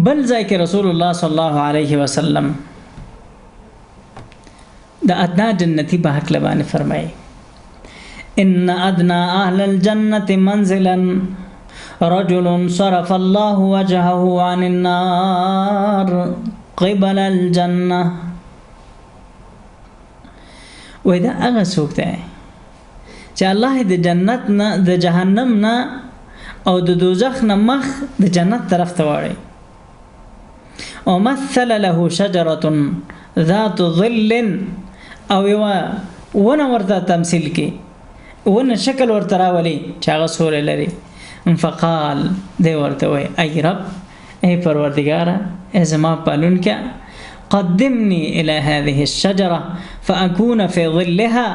بل ځای کې رسول الله صلی الله علیه وسلم د ادنا جنتی په هکله باندې فرمایي، ان ادنا اهل الجنة منزلا رجل صرف الله وجهه عن النار قبل الجنة. وای دا هغه څوک دی چې الله د جنت نه د جهنم نه او د دوزخ نه مخ د جنت طرف ته واړي ومثل له شجرة ذات ظل او یو ونه ورته تمثيل کی ونه شکل ورته راولي چې هغه سورې لري. فقال دی ورته وای ای رب ای پروردگار ای زما پالونکا قدمني الى هذه الشجره فاكون في ظلها.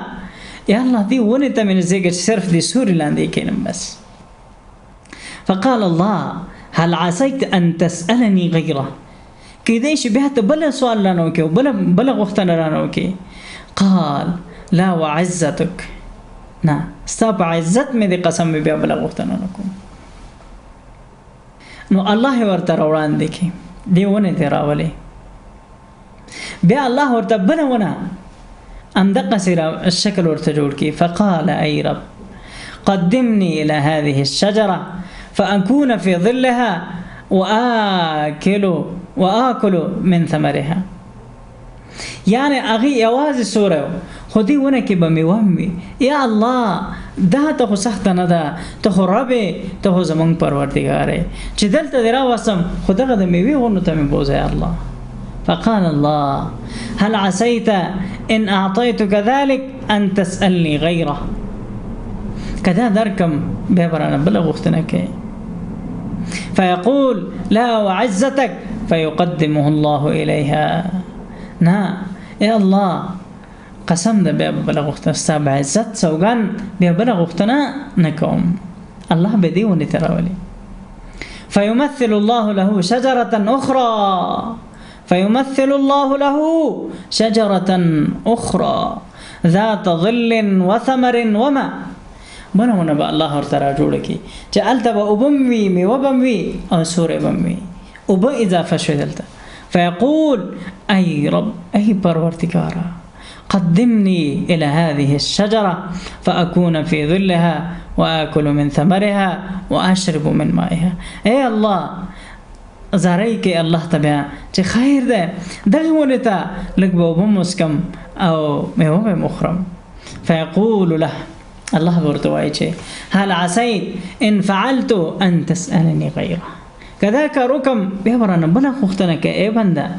یا الله دی ونه ته من زیګر صرف دی سوري لاندې کینم بس. فقال الله هل عسيت ان تسالني غيره. کیدای شي بیا ته بل سوال لانو کې بل غوښتنه رانو کې. قال لا وعزتك نه ستا په عزت مې د قسم بیا بل غوښتنه نکوم. نو الله ورته وړاندې کې دی ونه دی راولي. بیا الله ورته بلونه امدقه سره الشكل ورته جوړ کی. فقال اي رب قدمني الى هذه الشجره فاكون في ظلها واكل من ثمرها. یعنی اغي اواز سوره خودی ونه کې به میوامي. یا الله دا ته سخت نه ده ته رب ته زمون پروردگار چې دلته درا وسم خدغه د میوي غونو ته مې بوزه یا الله. فقال الله هل عسيت ان اعطيتك ذلك ان تسالني غيره. كذا دركم بيبرنا بلا غختنك. فيقول لا وعزتك فيقدمه الله اليها. نا يا الله قسم ده بیا بل غختنه ستا بعزت سوګان بیا بل غختنه نکوم. الله بدیونه تراولي. فيمثل الله له شجرة أخرى فيمثل الله له شجرة أخرى ذات ظل وثمر وما. بنونه به الله ورته جوړ کی چې الته به وبموي مي وبموي او سورې بموي وب اضافه شدلته. فيقول اي رب اي پروردگار قدمني إلى هذه الشجرة فأكون في ظلها وآكل من ثمرها وأشرب من مائها. أي الله زاريك الله تبع چې خير ده دغه ونته لږ به مسکم او میوه مخرم. فيقول له الله ورته وایي چې هل عسيت إن فعلت أن تسألني غيره. كذاك ركم بيبرنا بلا خختنك أي بنده.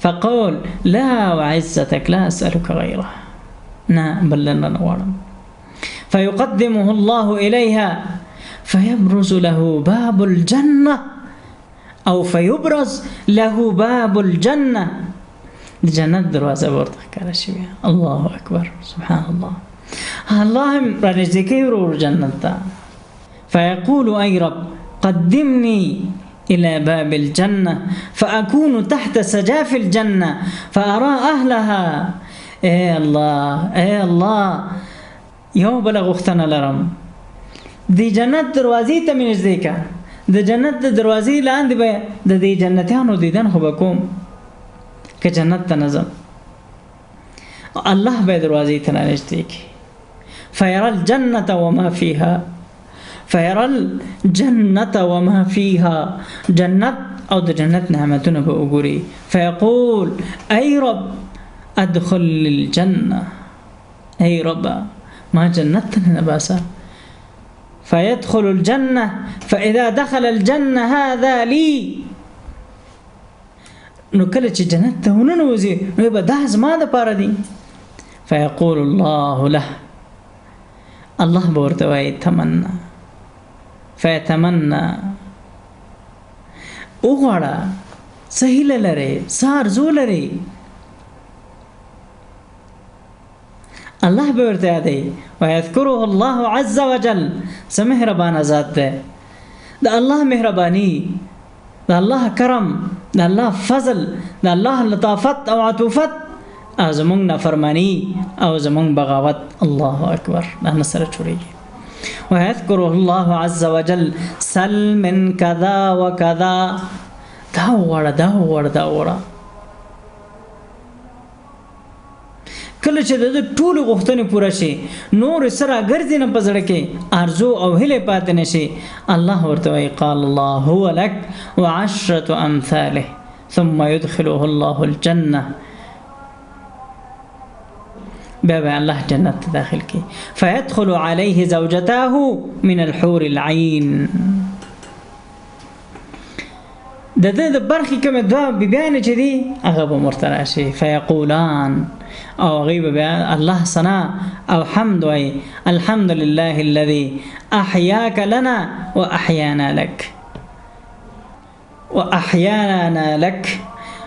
فقول لا وعزتك لا أسألك غيره. بل لنا نوارم. فيقدمه الله إليها فيبرز له باب الجنة أو فيبرز له باب الجنة. الجنة دروازة برضه كلا شوية. الله أكبر سبحان الله. اللهم رجزكي ورور جنة. فيقول أي رب قدمني إلى باب الجنة فأكون تحت سجاف الجنة فأرى أهلها. إيه الله إيه الله يو بلغ اختنا لرم دي جنة دروازي تمنش ديكا دي جنة دروازي لاند بي دي جنتيانو ديدن خبكم كجنة تنظم الله بي دروازي تنانش ديك فيرى الجنة وما فيها فيرى الجنة وما فيها جنة أو جنة نعمتنا بأقوري. فيقول أي رب أدخل الجنة أي رب ما جنتنا نباسا. فيدخل الجنة فإذا دخل الجنة هذا لي نكلت جنة وننوزي نبا دهز ماذا باردي. فيقول الله له الله بورتوي تمنى فيتمنى وغړه سهيل لري سار زولري الله بورته يدي ويذكره الله عز وجل. سمهربان ذات ده ده الله مهرباني ده الله کرم ده الله فضل ده الله لطافت او عطوفت او زمون نافرمانی او زمون بغاوت. الله اکبر ده نصر چوری. ويذكره الله عز وجل سل من كذا وكذا داور داور داور. کله چې د ټول غوښتنې پوره شي نور سره ګرځي نه پزړه کې ارزو او هله پات نشي. الله ورته وی قال الله هو لك وعشرة امثاله ثم يدخله الله الجنة. باب الله جنة داخل کی. فيدخل عليه زوجتاه من الحور العين. د دې د برخې کومه دوا بیان چې دي هغه به ورته راشي فیقولان او غیب بیا الله ثنا او حمد وای الحمد لله الذي احياك لنا واحيانا لك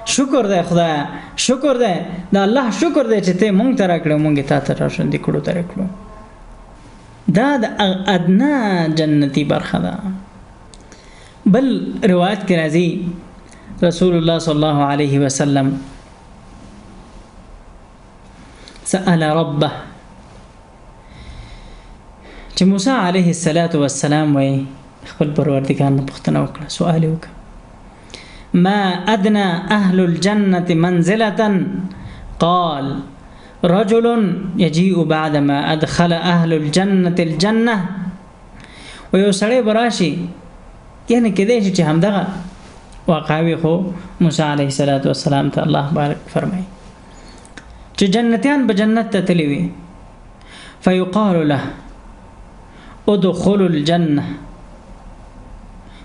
شکر دی خدای شکر دی د الله شکر دی چې ته مونږ ته راکړو مونږ ته راښندې کړو ته راکړو دا د ادنا جنتی برخه ده بل روایت کې راځي رسول الله صلی الله علیه وسلم سأل ربه چې موسی علیه السلام وایي خپل پروردګار نه پوښتنه وکړه سوال وکړه ما أدنى أهل الجنة منزلة قال رجل يجيء بعدما أدخل أهل الجنة الجنة ويسري براشي يعني كده چې همدغه واقعي خو موسی عليه السلام ته الله بارک فرمای چې جنتیان به جنت ته تللی وي فيقال له ادخل الجنة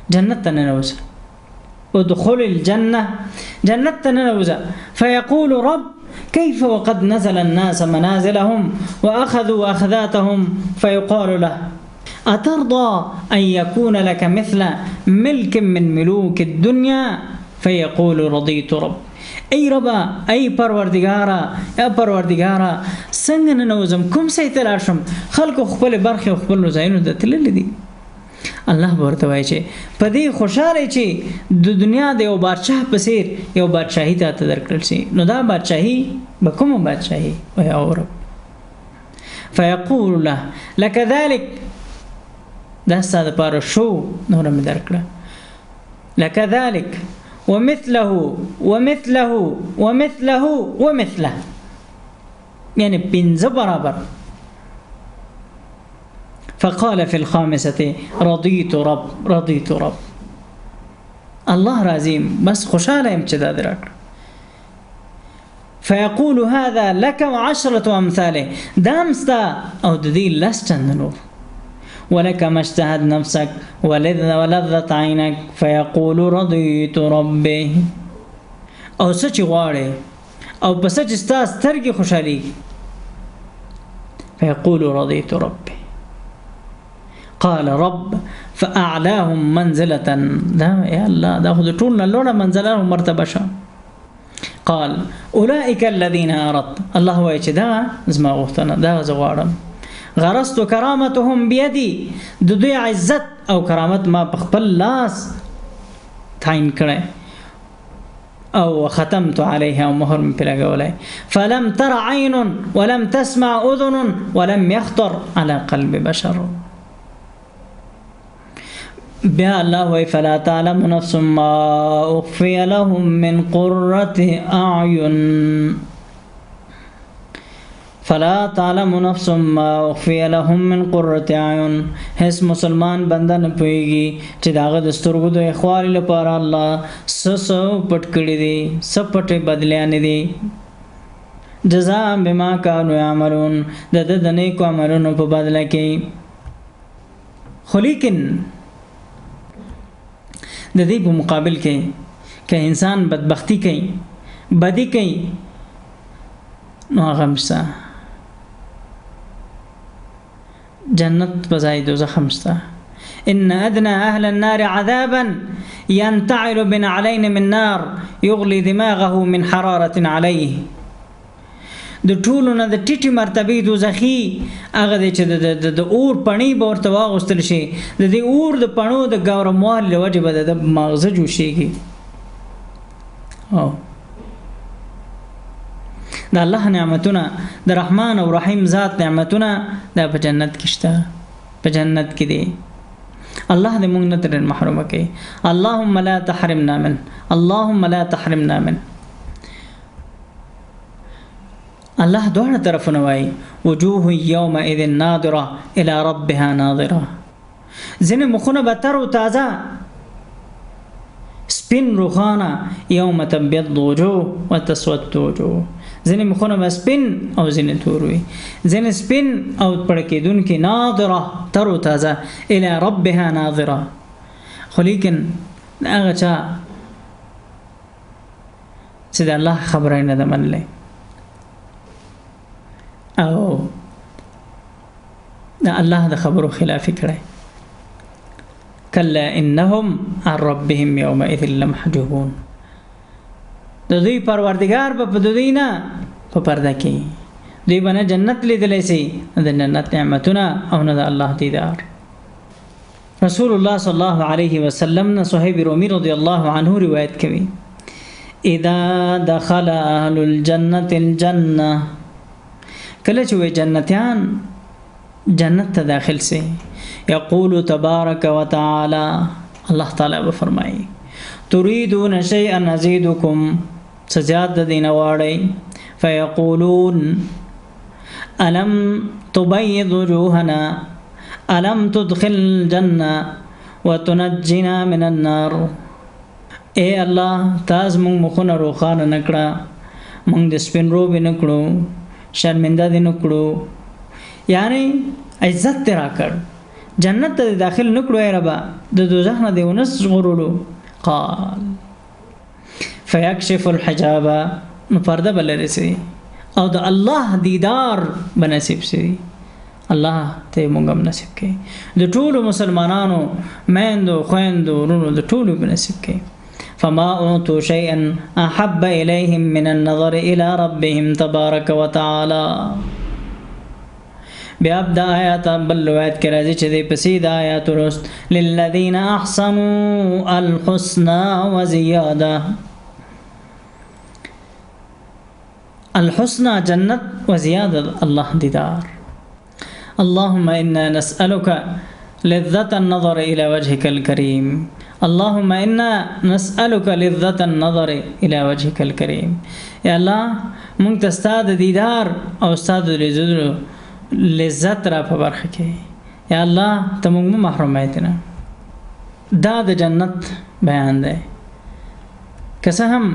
جنت ته ننوځه ادخل الجنة جنة ننوزا فيقول رب كيف وقد نزل الناس منازلهم وأخذوا أخذاتهم فيقال له أترضى أن يكون لك مثل ملك من ملوك الدنيا فيقول رضيت رب أي ربا أي پروردگارا يا پروردگارا څنګه ننوزم کوم سيتلاشم خلق خپل برخه خپل زاینو د تلل دي الله ورته وایي چې په دې خوشاله چې د دنیا د یو بادشاہ په څیر یو بادشاہي ته درکړل شي نو دا بادشاہي به کومه بادشاہي وای اور فیقول له لك ذلك دا ستاسو لپاره شو نور مې درکړه لك ذلك ومثله ومثله ومثله ومثله يعني پنځه برابر فقال في الخامسة رضيت رب الله رازيم بس خوشاله امتداد راك فيقول هذا لك وعشرة أمثاله دامستا أو ددي لستنلو ولك ما اشتهت نفسك ولذت عينك فيقول رضيت ربي أو سچ غواړي أو بسچ استاس ترګي خوشالي فيقول رضيت ربي قال رب فأعلاهم منزلة لا يا الله دا خود ټول لوړه منزله او مرتبه شه قال اولئك الذين اردت الله وایي چې دا زما غوښتنه دا زغواړم غرست کرامتهم بيدي د دوی عزت او کرامت ما په خپل لاس تعین کړه او ختمت عليها ومهر من لګولای فلم تر عين ولم تسمع اذن ولم يخطر على قلب بشر بیا الله وی فلا تعلم نفس ما اخفي لهم من قرة اعين فلا تعلم نفس ما اخفي لهم من قرة اعين هیڅ مسلمان بنده نه پوهیږي چې داغه د سترګو د اخوال لپاره الله سسو پټ کړی دي سپټ بدلیان دي جزاء بما كانوا يعملون د نیکو عملونو په بدله کې خو لیکن د دې په مقابل کې که انسان بدبختی کوي بدی کوي نو هغه مشته جنت بځای دوزخ مشته ان ادنى اهل النار عذابا ينتعل بنعلين من نار يغلي دماغه من حرارة عليه د ټولو نه د ټیټي مرتبه دوزخي هغه چې د اور پڼي به ورته واغوستل شي د دې اور د پڼو د ګورموال له وجې به د مغزه جوشيږي او د الله نعمتونه د رحمان او رحیم ذات نعمتونه د په جنت کې شته په جنت کې دي الله دې موږ نه تر محروم کړي اللهم لا تحرمنا من اللهم لا تحرمنا من الله دوه طرفونه وای وجوه يومئذ ناظره الى ربها ناظره زنه مخونه به تر او تازه سپین روخانه یوم تبيض وجوه وتسود وجوه زنه مخونه به سپین او زنه تور وي زنه سپین او پړکیدون کې ناظره تر او تازه الى ربها ناظره خو لیکن هغه چا چې د الله خبره نه ده منلې او د الله د خبرو خلاف کړی. کلا انهم عن ربهم یومئذ لمحجوبون. د دوی پروردگار په دوی نه په پرده کې دوی باندې جنت لیدلی سي د جنت نعمتونه او نه د الله دیدار. رسول الله صلی الله علیه وسلم نه صہیب رومی رضی الله عنه روایت کوي اذا دخل اهل الجنه الجنه کله چې جنتیان جنت ته داخل سي یقول تبارک وتعالى الله تعالی به فرمایي تريدون شيئا ازيدكم سزاد دین واړی فيقولون الم تبيض وجوهنا الم تدخل الجنه وتنجنا من النار. اے الله تاز مونږ مخونه روخانه نکړه مونږ د سپین روب نکړو شرمنده دي نکړو یعنی عزت ترا کړ جنت ته داخل نکړو ای ربا د دوزخ نه دی ونس غرولو. قال فيكشف الحجاب نو پرده بلری سي او د الله دیدار بنصیب سي. الله ته مونږ هم نصیب کړي د ټولو مسلمانانو میندو خويندو ورونو د ټولو بنصیب کړي. فما أوتوا شيئا أحب إليهم من النظر إلى ربهم تبارك وتعالى. بیا د آیات بل روایت کې راځي چې د پسې د آیات ورست للذین احسنوا الحسنى وزیاده. الحسنى جنت وزیاده الله دیدار. اللهم إنا نسألك لذة النظر إلى وجهك الكريم. اللهم إنا نسألك لذة النظر إلى وجهك الكريم. يا الله مونږ ته ستاسو د دیدار او ستاسو د لذت را په برخه کې یا الله ته مونږ محروم ایتنه. دا د جنت بیان دی که څه هم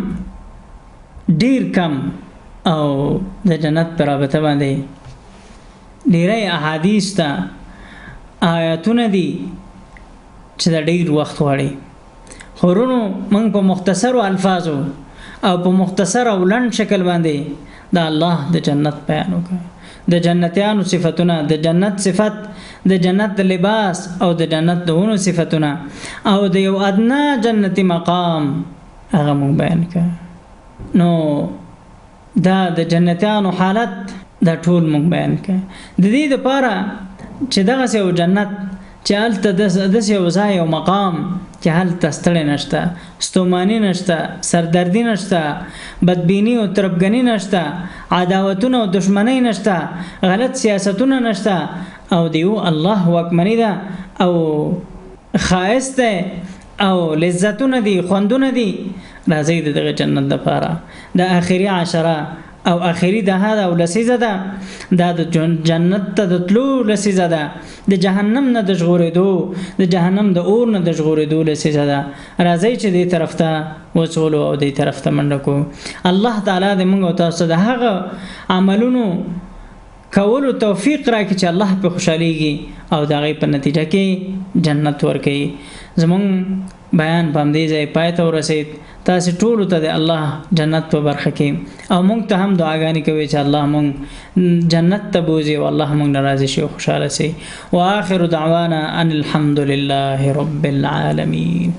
ډیر کم او د جنت پر رابطه باندې ډیری احادیث ته آیاتونه دي چې د ډیر وخت غواړي خورونو موږ په مختصرو الفاظو او په مختصر او لنډ شکل باندې د الله د جنت بیان وکړو. د جنتیانو صفاتونه د جنت صفت د جنت لباس او د جنت دونو صفاتونه او د یو ادنا جنتی مقام هغه مونږ بیان کړ. نو دا د جنتیانو حالت دا ټول مونږ بیان کړ د دې لپاره چې دغه یو جنت چې هلته د یو ځای او مقام چې هلته ستړی نشته ستوماني نشته سردردي نشته بدبینی او تربګنی نشته عداوتونه او دشمنی نشته غلط سیاستونه نشته او دیو الله واکمنی ده او خایسته او لذتونه دي خوندونه دي. راځي دغه جنت لپاره د اخري عشره او اخري ده او لسیزه ده دا د جنت ته د تلو لسیزه ده د جهنم نه د ژغورېدو د جهنم د اور نه د ژغورېدو لسیزه ده. راځي چې دې طرف ته وڅولو او دې طرف ته منډه کو. الله تعالی دې موږ او تاسو د هغه عملونو کولو توفیق راکړي چې الله په خوشاليږي او د هغې په نتیجه کې جنت ورکړي. زمونږ بیان په همدې ځای پای ته ورسید. تاسو ټولو ته د الله جنت په برخه کې او موږ ته هم دعاګانې کوي چې الله موږ جنت ته بوځي او الله موږ ناراضي شي او خوشاله شي. واخر دعوانا ان الحمد لله رب العالمين.